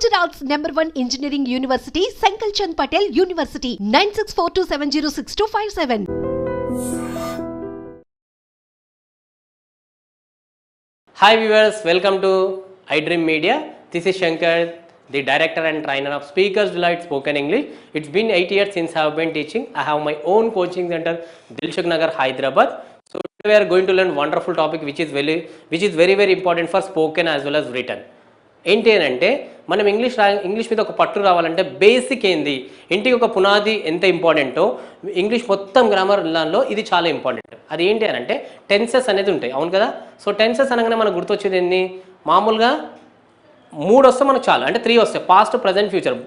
Gujarat's #1 engineering university, Sankal Chand Patel University, 9642706257. Hi viewers, welcome to iDream Media. This is Shankar, the director and trainer of Speakers Delight Spoken English. It's been 8 years since I have been teaching. I have my own coaching center, Dilshuk Nagar, Hyderabad. So today we are going to learn wonderful topic which is very important for spoken as well as written. ఏంటి అని అంటే మనం English మీద ఒక పట్టు రావాలంటే basic ఏంది, ఇంటికి ఒక పునాది ఎంత ఇంపార్టెంటో ఇంగ్లీష్ మొత్తం గ్రామర్లో ఇది చాలా ఇంపార్టెంట్. అది ఏంటి అని అంటే టెన్సెస్ అనేది ఉంటాయి, అవును కదా. సో టెన్సెస్ అనగానే మనకు గుర్తొచ్చేది ఏంది, మామూలుగా 3 వస్తే మనకు చాలా అంటే 3 వస్తాయి, పాస్ట్ ప్రజెంట్ ఫ్యూచర్.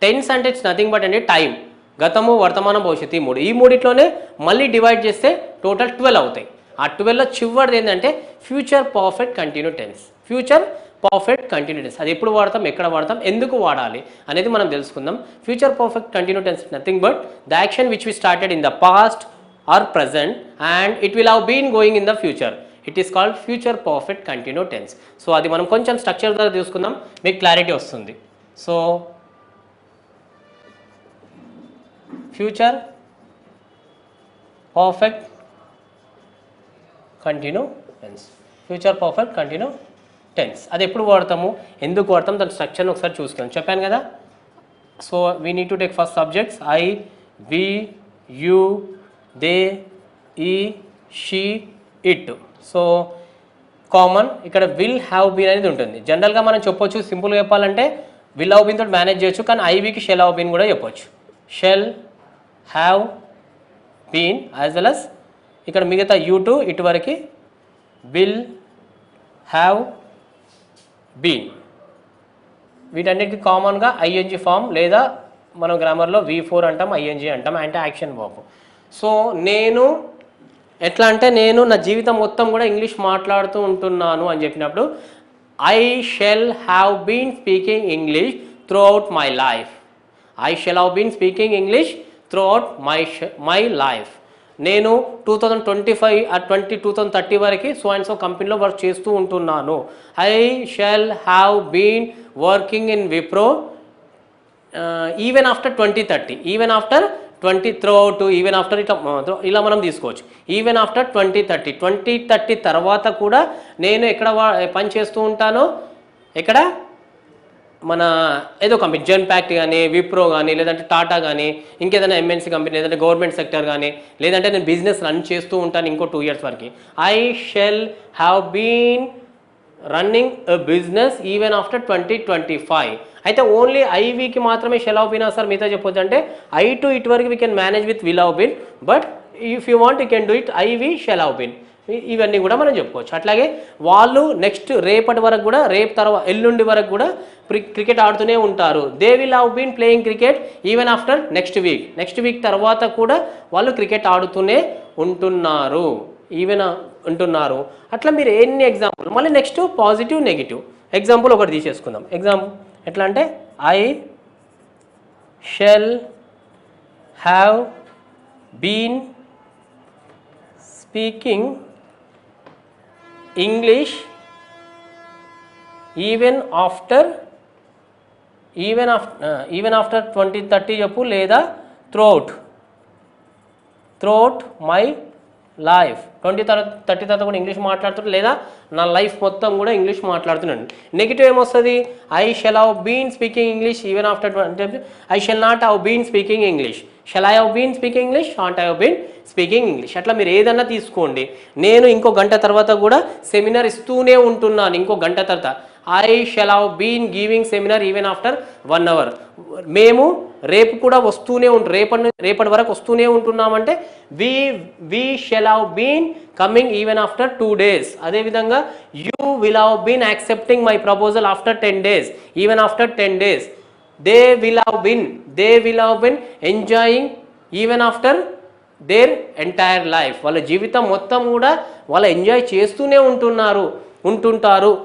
టెన్స్ అంటే ఇట్స్ నథింగ్ బట్ అంటే టైం, గతము వర్తమానం భవిష్యత్తు. ఈ మూడిట్లోనే మళ్ళీ డివైడ్ చేస్తే టోటల్ 12 అవుతాయి. ఆ 12లో చివరిది ఏంటంటే future perfect continue tense. Future perfect continue tense అది ఎప్పుడు వాడతాం, ఎక్కడ వాడతాం, ఎందుకు వాడాలి అనేది మనం తెలుసుకుందాం. Future perfect continue tense nothing but the action which we started in the past or present and it will have been going in the future. It is called future perfect continue tense. So అది మనం కొంచెం structure ద్వారా తీసుకుందాం, మీకు clarity వస్తుంది. So future perfect continue tense, future perfect continue tense అది ఎప్పుడు వాడతాము, ఎందుకు వాడతాం, దాని స్ట్రక్చర్ని ఒకసారి చూసుకుందాం. చెప్పాను కదా. So we need to take first subjects I, we, you, they, he, she, it. So common ఇక్కడ విల్ హ్యావ్ బీన్ అనేది ఉంటుంది. జనరల్గా మనం చెప్పొచ్చు, సింపుల్గా చెప్పాలంటే విల్ హ్యావ్ బీన్ తోటి మేనేజ్ చేయొచ్చు, కానీ ఐవికి షెల్ హ్యావ్ బీన్ కూడా చెప్పొచ్చు. Shall have been as well as ఇక్కడ మిగతా యూ టు ఇటు వరకు విల్ హ్యావ్ బీన్. వీటన్నిటికీ కామన్గా ఐఎన్జీ ఫామ్ లేదా మనం గ్రామర్లో V4 అంటాం, ఐఎన్జీ అంటాం, అంటే యాక్షన్ వర్బ్. సో నేను ఎట్లా అంటే నేను నా జీవితం మొత్తం కూడా ఇంగ్లీష్ మాట్లాడుతూ ఉంటున్నాను అని చెప్పినప్పుడు I shall have been speaking English throughout my life. I shall have been speaking English throughout my life. నేను 2030 వరకు సో అండ్ సో కంపెనీలో వర్క్ చేస్తూ ఉంటున్నాను. I shall have been working in Wipro even after 2030. Even after 20 throughout, even after ఇలా మనం తీసుకోవచ్చు. Even after 2030 తర్వాత కూడా నేను ఎక్కడ పని చేస్తూ ఉంటానో, ఎక్కడ మన ఏదో కంపెనీ జెన్పాక్ట్ కానీ, విప్రో కానీ, లేదంటే టాటా కానీ, ఇంకేదైనా ఎంఎన్సీ కంపెనీ, లేదంటే గవర్నమెంట్ సెక్టర్ కానీ, లేదంటే నేను బిజినెస్ రన్ చేస్తూ ఉంటాను ఇంకో 2 years వరకు. I shall have been running a business even after 2025. అయితే ఓన్లీ ఐవికి మాత్రమే షెల్ హ్యావ్ బీన్ సార్ మిగతా చెప్పొచ్చు అంటే ఐ టు ఇట్ వరకు we can manage with will have been, but if you want you can do it I we shall have been. ఇవన్నీ కూడా మనం చెప్పుకోవచ్చు. అట్లాగే వాళ్ళు నెక్స్ట్ రేపటి వరకు కూడా, రేపు తర్వాత ఎల్లుండి వరకు కూడా క్రికెట్ ఆడుతూనే ఉంటారు. They will have been playing cricket even after next week తర్వాత కూడా వాళ్ళు క్రికెట్ ఆడుతూనే ఉంటున్నారు, ఈవెన్ ఉంటున్నారు. అట్లా మీరు ఎన్ని ఎగ్జాంపుల్, మళ్ళీ నెక్స్ట్ పాజిటివ్ నెగిటివ్ ఎగ్జాంపుల్ ఒకటి తీసేసుకుందాం. ఎగ్జాంపుల్ ఎట్లా అంటే I shall have been speaking English even after 2030 చెప్పు, లేదా త్రూఅవుట్ మై లైఫ్. 2030 తర్వాత కూడా ఇంగ్లీష్ మాట్లాడుతున్నాను, లేదా నా లైఫ్ మొత్తం కూడా ఇంగ్లీష్ మాట్లాడుతున్నాను. నెగిటివ్ ఏమొస్తుంది, I shall have been speaking English even after I shall not have been speaking English. Shall I have been speaking English, shan't I have been speaking English. అట్లా మీరు ఏదన్నా తీసుకోండి. నేను ఇంకో గంట తర్వాత కూడా సెమినార్ ఇస్తూనే ఉంటున్నాను, ఇంకో గంట తర్వాత I shall have been giving seminar even after 1 hour. మేము రేపు కూడా వస్తూనే రేపటి వరకు వస్తూనే ఉంటున్నామంటే we shall have been coming even after 2 days. అదేవిధంగా you will have been accepting my proposal after 10 days, even after 10 days. They will have been enjoying even after their entire life. వాళ్ళ జీవితం మొత్తం కూడా వాళ్ళు ఎంజాయ్ చేస్తూనే ఉంటుంటారు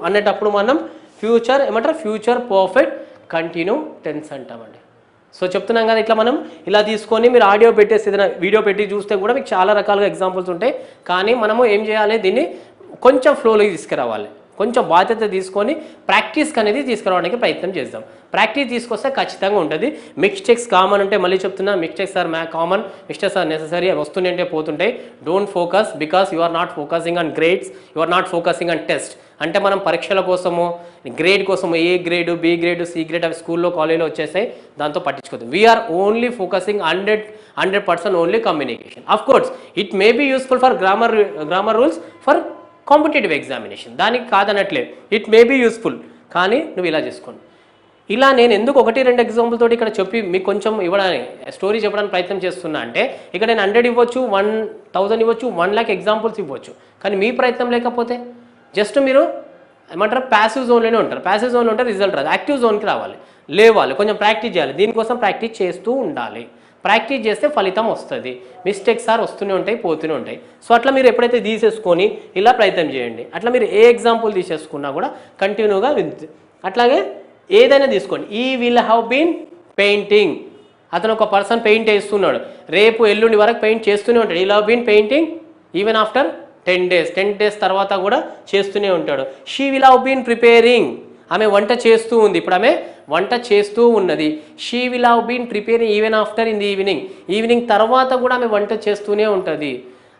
అనేటప్పుడు మనం ఫ్యూచర్ ఏమంటారు, ఫ్యూచర్ పర్ఫెక్ట్ కంటిన్యూ టెన్స్ అంటామండి. సో చెప్తున్నాం కదా, ఇట్లా మనం ఇలా తీసుకొని మీరు ఆడియో పెట్టేసి ఏదైనా వీడియో పెట్టి చూస్తే కూడా మీకు చాలా రకాలుగా ఎగ్జాంపుల్స్ ఉంటాయి. కానీ మనము ఏం చేయాలి, దీన్ని కొంచెం ఫ్లోలోకి తీసుకురావాలి. కొంచెం బాధ్యత తీసుకొని ప్రాక్టీస్కి అనేది తీసుకురావడానికి ప్రయత్నం చేద్దాం. ప్రాక్టీస్ తీసుకొస్తే ఖచ్చితంగా ఉంటుంది. మిస్టేక్స్ కామన్ అంటే మళ్ళీ చెప్తున్నా, mistakes are common, mistakes are necessary. వస్తుంటే పోతుంటాయి. Don't focus because you are not focusing on grades, you are not focusing on test. అంటే మనం పరీక్షల కోసము గ్రేడ్ కోసము A grade, B grade, C grade అవి స్కూల్లో కాలేజీలో వచ్చేసాయి, దాంతో పట్టించుకోవద్దు. We're only focusing 100% only communication. Of course it may be useful for grammar rules for competitive examination, దానికి కాదనట్లేదు, ఇట్ మే బీ యూస్ఫుల్. కానీ నువ్వు ఇలా చేసుకోండి. ఇలా నేను ఎందుకు 1-2 ఎగ్జాంపుల్ తోటి ఇక్కడ చెప్పి మీకు కొంచెం ఇవ్వడానికి స్టోరీ చెప్పడానికి ప్రయత్నం చేస్తున్నా అంటే, ఇక్కడ నేను 100 ఇవ్వచ్చు, 1000 ఇవ్వచ్చు, 1 lakh ఎగ్జాంపుల్స్ ఇవ్వచ్చు. కానీ మీ ప్రయత్నం లేకపోతే జస్ట్ మీరు ఏమంటారు ప్యాసివ్ జోన్లోనే ఉంటారు. ప్యాసివ్ జోన్లో ఉంటే రిజల్ట్ రాదు. యాక్టివ్ జోన్కి లేవాలి, కొంచెం ప్రాక్టీస్ చేయాలి. దీనికోసం ప్రాక్టీస్ చేస్తూ ఉండాలి. ప్రాక్టీస్ చేస్తే ఫలితం వస్తుంది. మిస్టేక్స్ వస్తూనే ఉంటాయి, పోతూనే ఉంటాయి. సో అట్లా మీరు ఎప్పుడైతే తీసేసుకొని ఇలా ప్రయత్నం చేయండి. అట్లా మీరు ఏ ఎగ్జాంపుల్ తీసేసుకున్నా కూడా కంటిన్యూగా అట్లాగే ఏదైనా తీసుకోండి. ఈ విల్ హ్యావ్ బీన్ పెయింటింగ్. అతను ఒక పర్సన్ పెయింట్ వేస్తున్నాడు, రేపు ఎల్లుండి వరకు పెయింట్ చేస్తూనే ఉంటాడు. Will have been painting even after 10 days. 10 days తర్వాత కూడా చేస్తూనే ఉంటాడు. She will have been preparing. ఆమె వంట చేస్తూ ఉంది, ఇప్పుడు ఆమె వంట చేస్తూ ఉన్నది. She will have been preparing even after in the evening తర్వాత కూడా ఆమె వంట చేస్తూనే ఉంటుంది.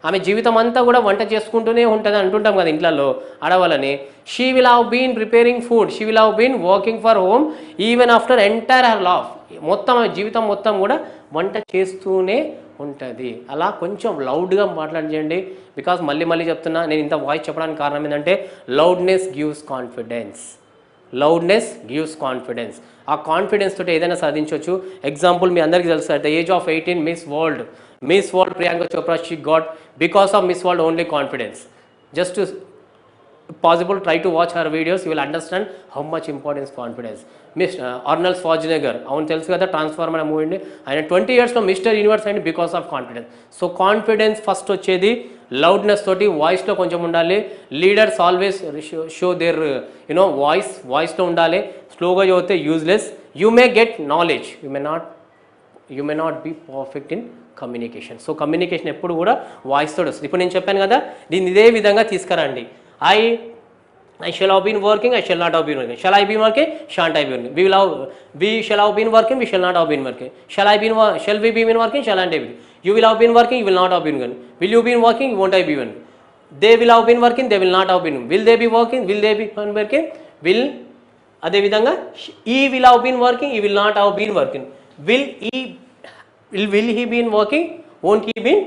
ఆమె జీవితం అంతా కూడా వంట చేసుకుంటూనే ఉంటుంది అంటుంటాం కదా ఇంట్లో ఆడవాళ్ళని. She will have been preparing food, she will have been working for home even after entire her life. మొత్తం ఆమె జీవితం మొత్తం కూడా వంట చేస్తూనే ఉంటుంది. అలా కొంచెం లౌడ్గా మాట్లాడండి. బికాస్ మళ్ళీ చెప్తున్నా, నేను ఇంత వాయిస్ చెప్పడానికి కారణం ఏంటంటే loudness gives confidence. Loudness gives confidence. ఆ కాన్ఫిడెన్స్ తోటి ఏదైనా సాధించవచ్చు. ఎగ్జాంపుల్ మీ అందరికీ తెలుసు, at the age of 18 miss world Priyanka Chopra she got because of miss world only confidence. Just possible, try to watch her videos, you will understand how much importance confidence. Miss Arnold Schwarzenegger, avunu telusu kada Transformer movie అండి, ఆయన 20 years లో mister universe అండి because of confidence. So confidence first వచ్చేది loudness తోటి, వాయిస్లో కొంచెం ఉండాలి. Leaders always show there వాయిస్లో ఉండాలి. స్లోగా చదివితే useless. You may get knowledge, you may not be perfect in communication. So communication ఎప్పుడు కూడా వాయిస్ తోటి వస్తుంది. ఇప్పుడు నేను చెప్పాను కదా, దీన్ని ఇదే విధంగా తీసుకురండి. I shall have been working, I shall not have been working. Shall I be working? Shan't I be working? We shall have been working, we shall not have been working. Shall we be been working? Shall I be? You will have been working, you will not have been working. Will you be working? Won't I be working? They will have been working, they will not have been working. Will they be working? Will they be working? అదే విధంగా he will have been working, he will not have been working. Will he been working? Won't he been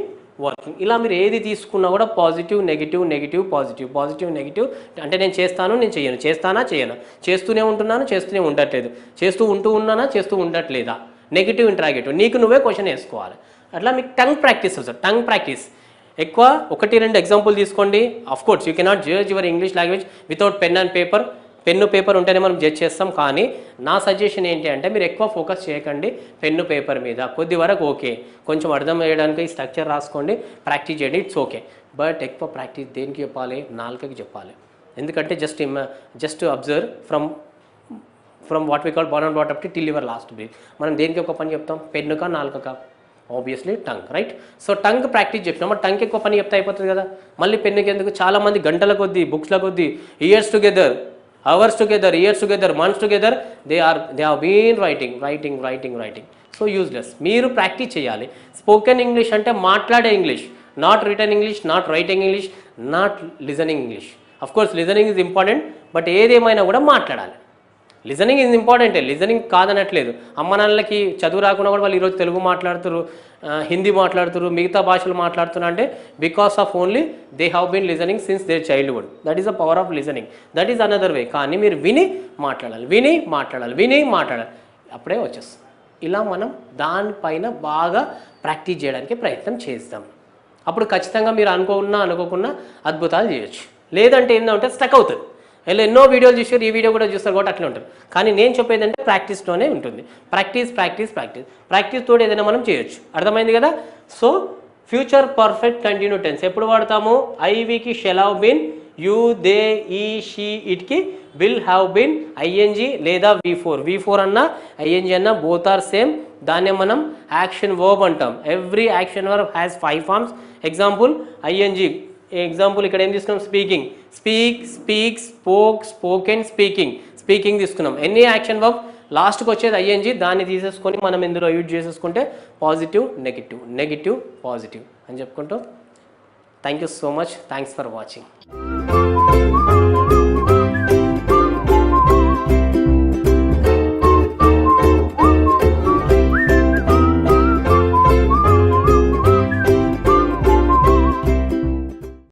working. ఇలా మీరు ఏది తీసుకున్నా కూడా positive negative, negative positive, positive negative. అంటే నేను చేస్తాను, నేను చేయను, చేస్తానా చేయను, చేస్తూనే ఉంటున్నాను, చేస్తూనే ఉండట్లేదు, చేస్తూ ఉన్నానా, చేస్తూ ఉండట్లేదా, నెగిటివ్ ఇంటరాగేటివ్. నీకు నువ్వే క్వశ్చన్ వేసుకోవాలి. అట్లా మీకు టంగ్ ప్రాక్టీస్ వస్తుంది. టంగ్ ప్రాక్టీస్ ఎక్కువ 1-2 ఎగ్జాంపుల్ తీసుకోండి. Of course you cannot judge your English language without pen and paper. Pen paper ఉంటేనే మనం జడ్జ్ చేస్తాం. కానీ నా సజెషన్ ఏంటి అంటే, మీరు ఎక్కువ ఫోకస్ చేయకండి పెన్ను పేపర్ మీద. కొద్ది వరకు ఓకే, కొంచెం అర్థం చేయడానికి స్ట్రక్చర్ రాసుకోండి, ప్రాక్టీస్ చేయండి, ఇట్స్ ఓకే. బట్ ఎక్కువ ప్రాక్టీస్ దేనికి చెప్పాలి? నాలుకకి చెప్పాలి. ఎందుకంటే just observe from what we call born and brought up till your last breath. మనం దేనికి ఒక పని చెప్తాం? పెన్నుకా నాలుకకా? Obviously tongue, right? So tongue practice చెప్పినా మరి టంగ్ ఎక్కువ పని చెప్తే అయిపోతుంది కదా. మళ్ళీ పెన్నుకి ఎందుకు? చాలామంది గంటల కొద్దీ, బుక్స్ల కొద్దీ, years together, hours together, years together, months together, they have been writing. So useless. మీరు ప్రాక్టీస్ చేయాలి. స్పోకెన్ ఇంగ్లీష్ అంటే మాట్లాడే English, not return English, not writing English, not listening English. Of course listening is important, but ఏదేమైనా కూడా మాట్లాడాలి. Listening is ఇంపార్టెంటే, listening కాదనట్లేదు. అమ్మ నాన్నలకి చదువు రాకుండా కూడా వాళ్ళు ఈరోజు తెలుగు మాట్లాడుతారు, హిందీ మాట్లాడుతారు, మిగతా భాషలు మాట్లాడుతున్నారు అంటే because of only they have been listening since their childhood. That is the power of listening. That is another way. కానీ మీరు విని మాట్లాడాలి, అప్పుడే వచ్చేస్తుంది. ఇలా మనం దానిపైన బాగా ప్రాక్టీస్ చేయడానికి ప్రయత్నం చేస్తాం. అప్పుడు ఖచ్చితంగా మీరు అనుకోకుండా అద్భుతాలు చేయొచ్చు. లేదంటే ఏంటంటే స్టక్ అవుతుంది. ఇలా ఎన్నో వీడియోలు చూసారు, ఈ వీడియో కూడా చూస్తారు కాబట్టి అట్లా ఉంటుంది. కానీ నేను చెప్పేది అంటే ప్రాక్టీస్లోనే ఉంటుంది. ప్రాక్టీస్ తోటి ఏదైనా మనం చేయొచ్చు. అర్థమైంది కదా? So future perfect continue tense ఎప్పుడు వాడతాము? ఐవికి shall have been, you, they, he, she, ఇట్కి విల్ హ్యావ్ బీన్, ఐఎన్జీ లేదా V4 అన్నా ఐఎన్జీ అన్నా బోత్ ఆర్ సేమ్. దాన్నే మనం యాక్షన్ వర్బ్ అంటాం. Every action verb has 5 forms. Example ING example ఇక్కడ ఏం తీసుకున్నాం, speaking, speak, speak, spoke, spoken, speaking, speaking తీసుకున్నాం. ఎనీ యాక్షన్ వర్బ్ లాస్ట్కి వచ్చేది ఐఎన్జీ, దాన్ని తీసేసుకొని మనం ఇందులో యూజ్ చేసేసుకుంటే పాజిటివ్, నెగిటివ్, నెగిటివ్, పాజిటివ్ అని చెప్పుకుంటూ thank you so much. Thanks for watching.